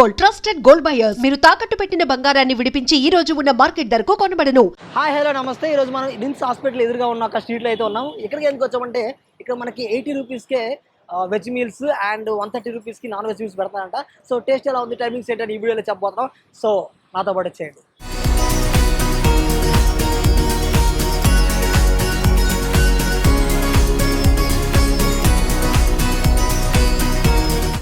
Gold trusted gold buyers మీరు తాకట్టు పెట్టిన బంగారాన్ని విడిపించి ఈ రోజు ఉన్న మార్కెట్ ధరకు కొనబడను. హాయ్ హలో నమస్తే. ఈ రోజు మనం నిమ్స్ హాస్పిటల్ ఎదురుగా ఉన్న ఒక స్ట్రీట్ లో అయితే ఉన్నాం. ఇక్కడికి ఎందుకు వచ్చామంటే ఇక్కడ మనకి 80 రూపీస్కే వెజ్ మీల్స్ అండ్ 130 రూపీస్కి నాన్ వెజ్ మీల్స్ పెడతారంట. సో టేస్ట్ ఎలా ఉంది, టైమింగ్స్ ఏంటని ఈ వీడియోలో చెప్పబోతున్నాం. సో నాతో పాటు వచ్చేయండి.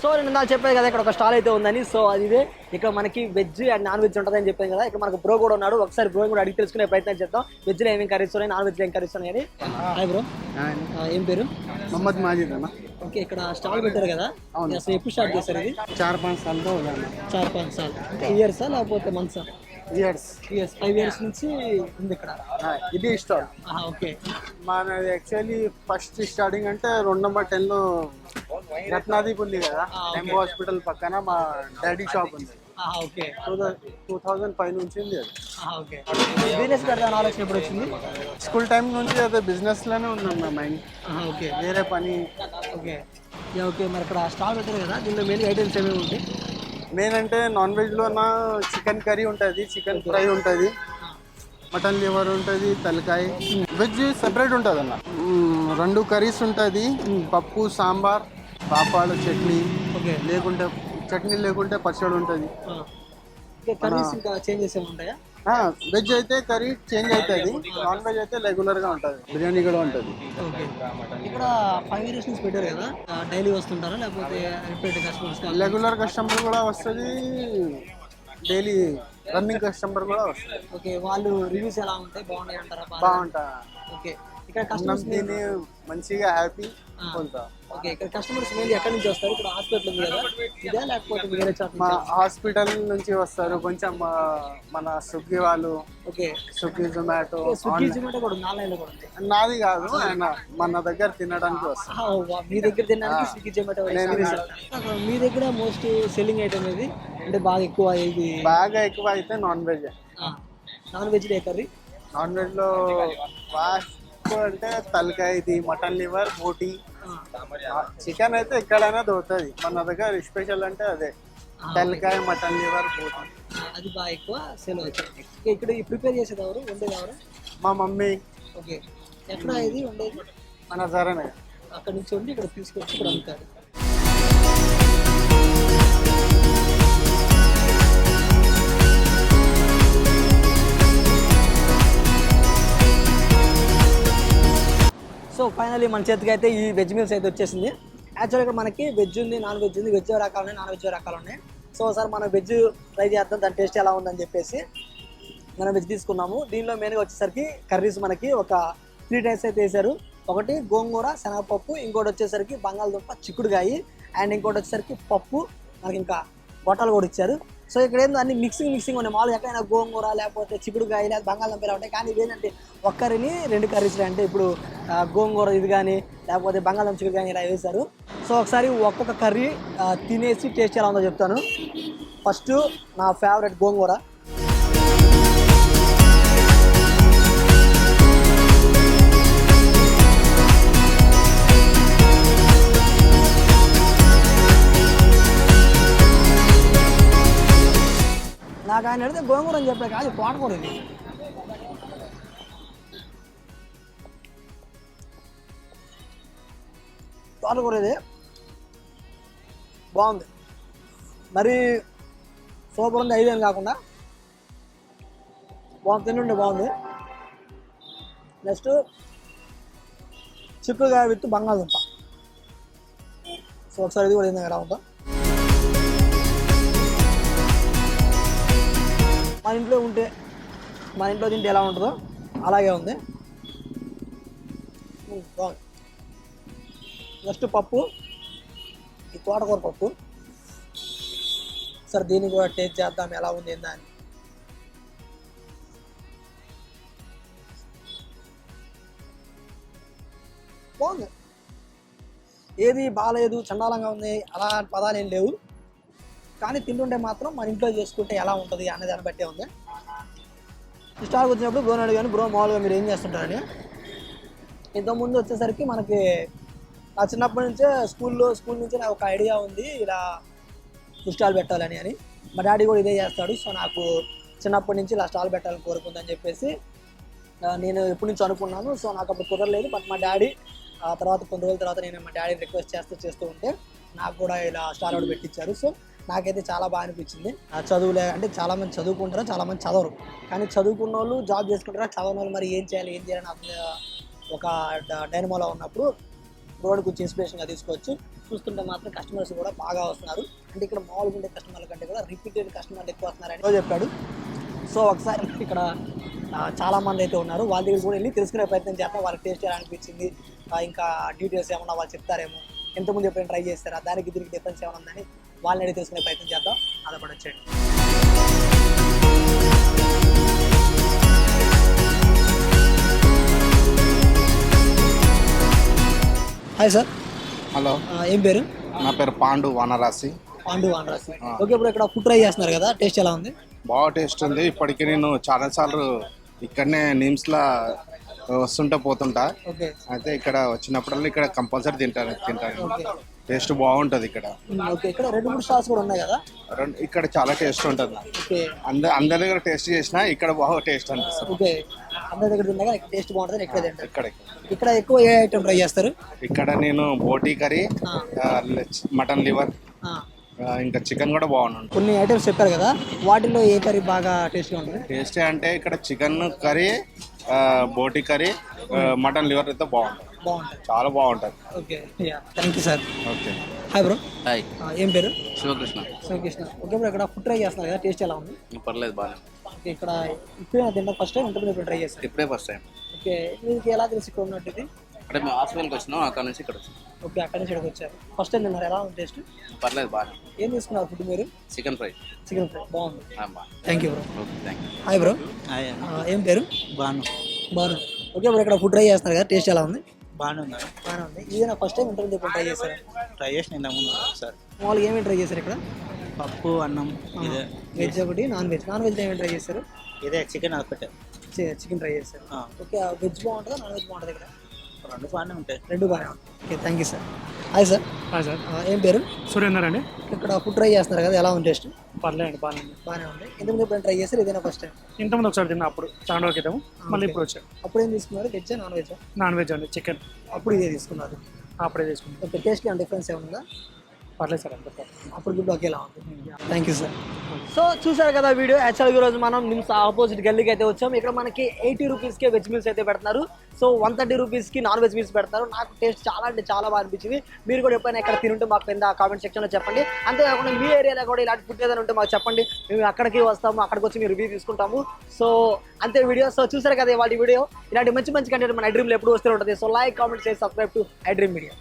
సో నేను నాకు చెప్పాను కదా ఇక్కడ ఒక స్టాల్ అయితే ఉందని. సో అది ఇదే. ఇక్కడ మనకి వెజ్ అండ్ నాన్ వెజ్ ఉంటుందని చెప్పాను కదా. ఇక్కడ మనకు బ్రో కూడా ఉన్నాడు. ఒకసారి బ్రో కూడా అడిగి తెలుసుకునే ప్రయత్నం చేద్దాం. వెజ్లో ఏమేమి కర్రీస్ ఉన్నాయి, నాన్ వెజ్లో ఏం కర్రీస్ ఉన్నాయని. హాయ్ బ్రో, ఏం పేరు? మొహమ్మద్ మాజిద్ అన్న. ఓకే, ఇక్కడ స్టాల్ పెట్టారు కదా, అసలు ఎప్పుడు స్టార్ట్ చేశారు ఇది? 4-5 సార్లు 4-5 సార్లు అంటే ఇయర్సా లేకపోతే మంత్సా? ఇయర్స్ 5 ఇయర్స్ నుంచి ఉంది ఇక్కడ. ఇది స్టాల్. ఓకే, మనది యాక్చువల్లీ ఫస్ట్ స్టార్టింగ్ అంటే 2 నెంబర్ 10లో రత్నాదీప్ ఉంది కదా, ఎంబో హాస్పిటల్ పక్కన మా డాడీ షాప్ ఉంది. ఓకే, 2005 నుంచి ఉంది అది. ఓకే, బిజినెస్ పెడదాం ఆలోచన ఎప్పుడు వచ్చింది? స్కూల్ టైం నుంచి అదే బిజినెస్ లోనే ఉన్నాం నా మైండ్. ఓకే, వేరే పని. ఓకే ఓకే, మరి ఇక్కడ స్టాల్ పెట్టారు కదా, దీనిలో మెయిన్ ఐటమ్స్ ఏమేమి ఉంటాయి? మెయిన్ అంటే నాన్ వెజ్లో చికెన్ కర్రీ ఉంటుంది, చికెన్ ఫ్రై ఉంటుంది, మటన్ లివర్ ఉంటుంది, తలకాయ. వెజ్ సెపరేట్ ఉంటుంది అన్న. 2 కర్రీస్ ఉంటుంది, పప్పు, సాంబార్, పాపాడు, చట్నీ. ఓకే, లేకుంటే చట్నీ లేకుంటే పచ్చడి ఉంటుంది. కర్రీస్ ఇంకా చేంజెస్ ఏమి ఉంటాయా? వెజ్ అయితే కర్రీ చేంజ్ అవుతుంది, నాన్ వెజ్ అయితే రెగ్యులర్ గా ఉంటుంది. బిర్యానీ కూడా ఉంటుంది. ఓకే, ఇక్కడ 5 ఇయర్స్ నుంచి పెట్టారు కదా, డైలీ వస్తుంటారా లేకపోతే రిపీట్ కస్టమర్స్? రెగ్యులర్ కస్టమర్ కూడా వస్తుంది, డైలీ రన్నింగ్ కస్టమర్ కూడా వస్తుంది. ఓకే, వాళ్ళు రివ్యూస్ ఎలా ఉంటాయి? బాగున్నాయి అంటారా? బాగుంటా. ఓకే, ఇక్కడ కస్టమర్స్ మంచిగా హ్యాపీ ఉంటా. ఓకే, ఇక్కడ కస్టమర్స్ మెయిన్ ఎక్కడి నుంచి వస్తారు? ఇక్కడ హాస్పిటల్ ఉంది కదా, ఇదే లేకపోతే వేరే చోట? మా హాస్పిటల్ నుంచి వస్తారు, కొంచెం మన స్విగ్గీ వాళ్ళు. Okay, Swiggy, Zomato. Swiggy Zomato కూడా ఉంది, ఆన్లైన్ లో కూడా ఉంది. నాది కాదు, మన దగ్గర తినడానికి వస్తారు. మీ దగ్గర తినడానికి స్విగ్గీ జొమాటో. మీ దగ్గర మోస్ట్ సెల్లింగ్ ఐటమ్ ఏది అంటే బాగా ఎక్కువ? ఇది బాగా ఎక్కువ అయితే నాన్ వెజ్. నాన్ వెజ్ ఏ కర్రీ? నాన్ వెజ్ లో ఫాస్ట్ అంటే తలకాయ, ఇది మటన్ లివర్, బోటీ. చికెన్ అయితే ఎక్కడైనా దొరుకుతుంది, మన దగ్గర స్పెషల్ అంటే అదే తలకాయ, మటన్ లివర్, బోటీ. అది బాగా ఎక్కువ సేల్ అవుతుంది. ఇక్కడ ప్రిపేర్ చేసేది ఎవరు, వండేది ఎవరు? మా మమ్మీ. ఓకే, ఎక్కడ ఇది వండేది? మన జరనే. అక్కడ నుంచి వండి ఇక్కడ తీసుకొచ్చి ఇక్కడ అమ్ముతారు. సో ఫైనల్లీ మన చేతికి అయితే ఈ వెజ్ మీల్స్ అయితే వచ్చేసింది. యాక్చువల్గా ఇక్కడ మనకి వెజ్ ఉంది, నాన్ వెజ్ ఉంది. వెజ్ రకాలు ఉన్నాయి, నాన్ వెజ్ రకాలు ఉన్నాయి. సో ఒకసారి మనం వెజ్ ట్రై చేద్దాం, దాని టేస్ట్ ఎలా ఉందని చెప్పేసి మనం వెజ్ తీసుకున్నాము. దీనిలో మెయిన్గా వచ్చేసరికి కర్రీస్ మనకి ఒక 3 టైప్స్ అయితే వేసారు. ఒకటి గోంగూర, శనగపప్పు, ఇంకోటి వచ్చేసరికి బంగాళదుంప, చిక్కుడుకాయి, అండ్ ఇంకోటి వచ్చేసరికి పప్పు, మనకి ఇంకా గొట్టాలు కూడా ఇచ్చారు. సో ఇక్కడ ఏందో అన్ని మిక్సింగ్ ఉన్నాయి. మామూలుగా ఎక్కడైనా గోంగూర లేకపోతే చిక్కుడుకాయ లేదా బంగాళదుంప ఇలా ఉంటాయి, కానీ ఇదేంటంటే ఒక్కరిని 2 కర్రీస్ అంటే ఇప్పుడు గోంగూర ఇది కానీ లేకపోతే బంగాళదుంప చిక్కుడు కానీ ఇలా వేశారు. సో ఒకసారి ఒక్కొక్క కర్రీ తినేసి టేస్ట్ ఎలా ఉందో చెప్తాను. ఫస్ట్ నా ఫేవరెట్ గోంగూర. నాకు ఆయన అడిగితే గోంగూర అని చెప్పాడు, కాదు తోటకూర. ఇది తోటకూర, ఇది బాగుంది. మరి సూపర్ ఉంది, 5 అని కాకుండా బాగుంది, తింటుండే బాగుంది. నెక్స్ట్ చిక్కుడుకాయ విత్ బంగాళదుంప. సో ఒకసారి ఇది కూడా ఏంది ఎలా ఉందా? మన ఇంట్లో ఉంటే, మన ఇంట్లో తింటే ఎలా ఉంటుందో అలాగే ఉంది, బాగుంది. నెక్స్ట్ పప్పు, ఈ తోటకూర పప్పు. సరే దీన్ని కూడా టేస్ట్ చేద్దాం ఎలా ఉంది ఏందా అని. బాగుంది, ఏది బాగాలేదు, చండాలంగా ఉంది అలా పదాలు ఏం లేవు. కానీ తింటుంటే మాత్రం మన ఇంట్లో చేసుకుంటే ఎలా ఉంటుంది అనే దాన్ని బట్టే ఉంది. స్టార్కి వచ్చినప్పుడు బ్రోని అడిగాను, బ్రో మామూలుగా మీరు ఏం చేస్తుంటారని. ఇంతకుముందు వచ్చేసరికి మనకి నా చిన్నప్పటి నుంచే స్కూల్ నుంచి నాకు ఒక ఐడియా ఉంది, ఇలా ఫుడ్ స్టాల్ పెట్టాలని అని. మా డాడీ కూడా ఇదే చేస్తాడు. సో నాకు చిన్నప్పటి నుంచి ఇలా స్టాల్ పెట్టాలని కోరుకుందని చెప్పేసి నేను ఎప్పటి నుంచి అనుకున్నాను. సో నాకు అప్పుడు కుదరలేదు. బట్ మా డాడీ తర్వాత కొన్ని రోజుల తర్వాత నేను మా డాడీ రిక్వెస్ట్ చేస్తూ ఉంటే నాకు కూడా ఇలా స్టాల్ ఒకటి పెట్టించారు. సో నాకైతే చాలా బాగా అనిపించింది. చదువులే అంటే చాలామంది చదువుకుంటారు, చాలామంది చదవరు. కానీ చదువుకున్న వాళ్ళు జాబ్ చేసుకుంటారు, చదవని వాళ్ళు మరి ఏం చేయాలని ఒక డైనమోలో ఉన్నప్పుడు రోడ్డు కొంచెం ఇన్స్పిరేషన్గా తీసుకోవచ్చు. చూస్తుంటే మాత్రం కస్టమర్స్ కూడా బాగా వస్తున్నారు. అంటే ఇక్కడ మామూలుగా ఉండే కస్టమర్ల కంటే కూడా రిపీటెడ్ కస్టమర్లు ఎక్కువ వస్తున్నారని చెప్పాడు. సో ఒకసారి ఇక్కడ చాలామంది అయితే ఉన్నారు, వాళ్ళ దగ్గర కూడా వెళ్ళి తెలుసుకునే ప్రయత్నం చేస్తాం. వాళ్ళకి టేస్ట్ ఎలా అనిపించింది, ఇంకా డీటెయిల్స్ ఏమన్నా వాళ్ళు చెప్తారేమో, ఎంతమంది ఎప్పుడైనా ట్రై చేస్తారా, దానికి దీనికి డిఫరెన్స్ ఏమైనా ఉందని వాళ్ళని అడిగి తెలుసుకునే ప్రయత్నం చేద్దాం. అదొకటి వచ్చేయండి. Hi sir. హలో, ఏం పేరు? నా పేరు పాండు వానరాసి. పాండు వానరాసి. ఓకే, ఇప్పుడు ఇక్కడ ఫుడ్ ట్రై చేస్తున్నారు కదా, టేస్ట్ ఎలా ఉంది? బాగా టేస్ట్ ఉంది. ఇప్పటికీ నేను చాలాసార్లు ఇక్కడనే నిమ్స్లో వస్తుంటా పోతుంటా. ఓకే. అయితే ఇక్కడ వచ్చినప్పుడల్లా ఇక్కడ కంపల్సరీ తింటాను. టేస్ట్ బాగుంటుంది ఇక్కడ. ఓకే, ఇక్కడ 2-3 స్టాల్స్ కూడా ఉన్నాయి కదా? ఇక్కడ చాలా టేస్ట్ ఉంటుంది. ఓకే. అందరి దగ్గర టేస్ట్ చేసినా ఇక్కడ బాగా టేస్ట్ అనిపిస్తుంది. ఓకే, అందరి దగ్గర తిన్నా ఇక్కడ టేస్ట్ బాగుంటుంది. ఇక్కడ ఎక్కువ ఏ ఐటమ్ ట్రై చేస్తారు? ఇక్కడ నేను బోటీ కర్రీ, మటన్ లివర్, ఇంకా చికెన్ కూడా బాగుంటుంది. కొన్ని ఐటమ్స్ చెప్పారు కదా, వాటిల్లో ఏ కర్రీ బాగా టేస్ట్గా ఉంటుంది? టేస్టీ అంటే ఇక్కడ chicken curry, boti curry, mutton liver అయితే బాగుంటుంది. చాలా బాగుంటుంది. Okay, thank you sir. Okay. Hi bro. Hi, ఏం పేరు? శివకృష్ణ. ఓకే బ్రో, ఇక్కడ ఫుడ్ ట్రై చేస్తున్నారు కదా, టేస్ట్ ఎలా ఉంది? పర్లేదు, బాగా. ఓకే, ఇక్కడ ఇప్పుడే తిన్నా ఫస్ట్ టైం, ఇంటర్వ్యూ ఇప్పుడు ట్రై చేస్తారు? ఇప్పుడే ఫస్ట్ టైం. ఓకే, మీకు ఎలా తెలిసి ఇక్కడ ఉన్నట్టు ఇది? అంటే మేము హాస్పిటల్కి వచ్చినాం, అక్కడ నుంచి ఇక్కడ వచ్చాం. ఓకే, అక్కడ నుంచి ఇక్కడికి వచ్చారు. ఫస్ట్ టైం తిన్నారు, ఎలా ఉంది టేస్ట్? పర్లేదు, బాగా. ఏం తీసుకున్నారు ఫుడ్ మీరు? Chicken fry. చికెన్ ఫ్రై బాగుంది. బాగా. Thank you bro. Okay, thank you. Hi bro. ఏం పేరు? బాను. ఓకే బ్రో, ఇక్కడ ఫుడ్ ట్రై చేస్తున్నారు కదా, టేస్ట్ ఎలా ఉంది? బాగానే ఉంది. బాగానే ఉంది. ఇది నా ఫస్ట్ టైం ఇంటర్వ్యూ ఇప్పుడు ట్రై చేశారు? ట్రై చేసిన ఇంతకుముందు సార్. మామూలుగా ఏమేమి ట్రై చేశారు ఇక్కడ? పప్పు, అన్నం, ఇదే వెజ్ ఒకటి, నాన్ వెజ్. నాన్ వెజ్ ఏమేమి ట్రై చేశారు? ఇదే చికెన్ అదొకటే. చికెన్ ట్రై చేశారు. ఓకే, వెజ్ బాగుంటుందా, నాన్ వెజ్ బాగుంటుంది ఇక్కడ? రెండు బాగానే ఉంటాయి. రెండు బాగానే ఉంటాయి. Okay, thank you sir. Hi sir. Hi sir. ఏం పేరు? సురేందర్ అండి. ఇక్కడ ఫుడ్ ట్రై చేస్తున్నారు కదా, ఎలా ఉంది టేస్ట్? పర్లేదండి, బాగానే ఉంది. బాగానే ఉంది. ఇంతకుముందు ఎప్పుడైనా ట్రై చేస్తారు, ఇదేనా ఫస్ట్ టైం? ఇంతకుముందు ఒకసారి తిన్నా, అప్పుడు చాలా రోజుల క్రితం. మళ్ళీ ఇప్పుడు వచ్చాను. అప్పుడు ఏం తీసుకున్నారు, veg non veg? Non veg అండి, చికెన్. అప్పుడు ఇదే తీసుకున్నారు? అప్పుడే తీసుకున్నాను. ఓకే, టేస్ట్కి ఏమైనా డిఫరెన్స్ ఏముందా? పర్లేదు సార్, అంత అప్పుడు కూడా ఒకేలా ఉంది. Thank you sir. సో చూసారు కదా వీడియో. యాక్చువల్గా ఈరోజు మనం నిమ్స్ ఆపోజిట్ గల్లీకి అయితే వచ్చాం. ఇక్కడ మనకి 80 రూపీస్కే వెజ్ మీల్స్ అయితే పెడుతున్నారు. సో 130 రూపీస్కి నాన్ వెజ్ మీల్స్ పెడతారు. నాకు టేస్ట్ చాలా అంటే చాలా బాగా అనిపించింది. మీరు కూడా ఎప్పుడైనా ఎక్కడ తినుంటే మాకు కింద కామెంట్ సెక్షన్లో చెప్పండి. అంతేకాకుండా మీ ఏరియాలో కూడా ఇలాంటి ఫుడ్ ఏదైనా ఉంటే మాకు చెప్పండి, మేము అక్కడికి వస్తాము, అక్కడికి వచ్చి మీరు రివ్యూ తీసుకుంటాము. సో అంతే వీడియో. సో చూసారు కదా వాటి వీడియో. ఇలాంటి మంచి కంటెంట్ మన ఐ డ్రీమ్లో ఎప్పుడు వస్తూ ఉంటుంది. So like, comment, share, subscribe to I dream media.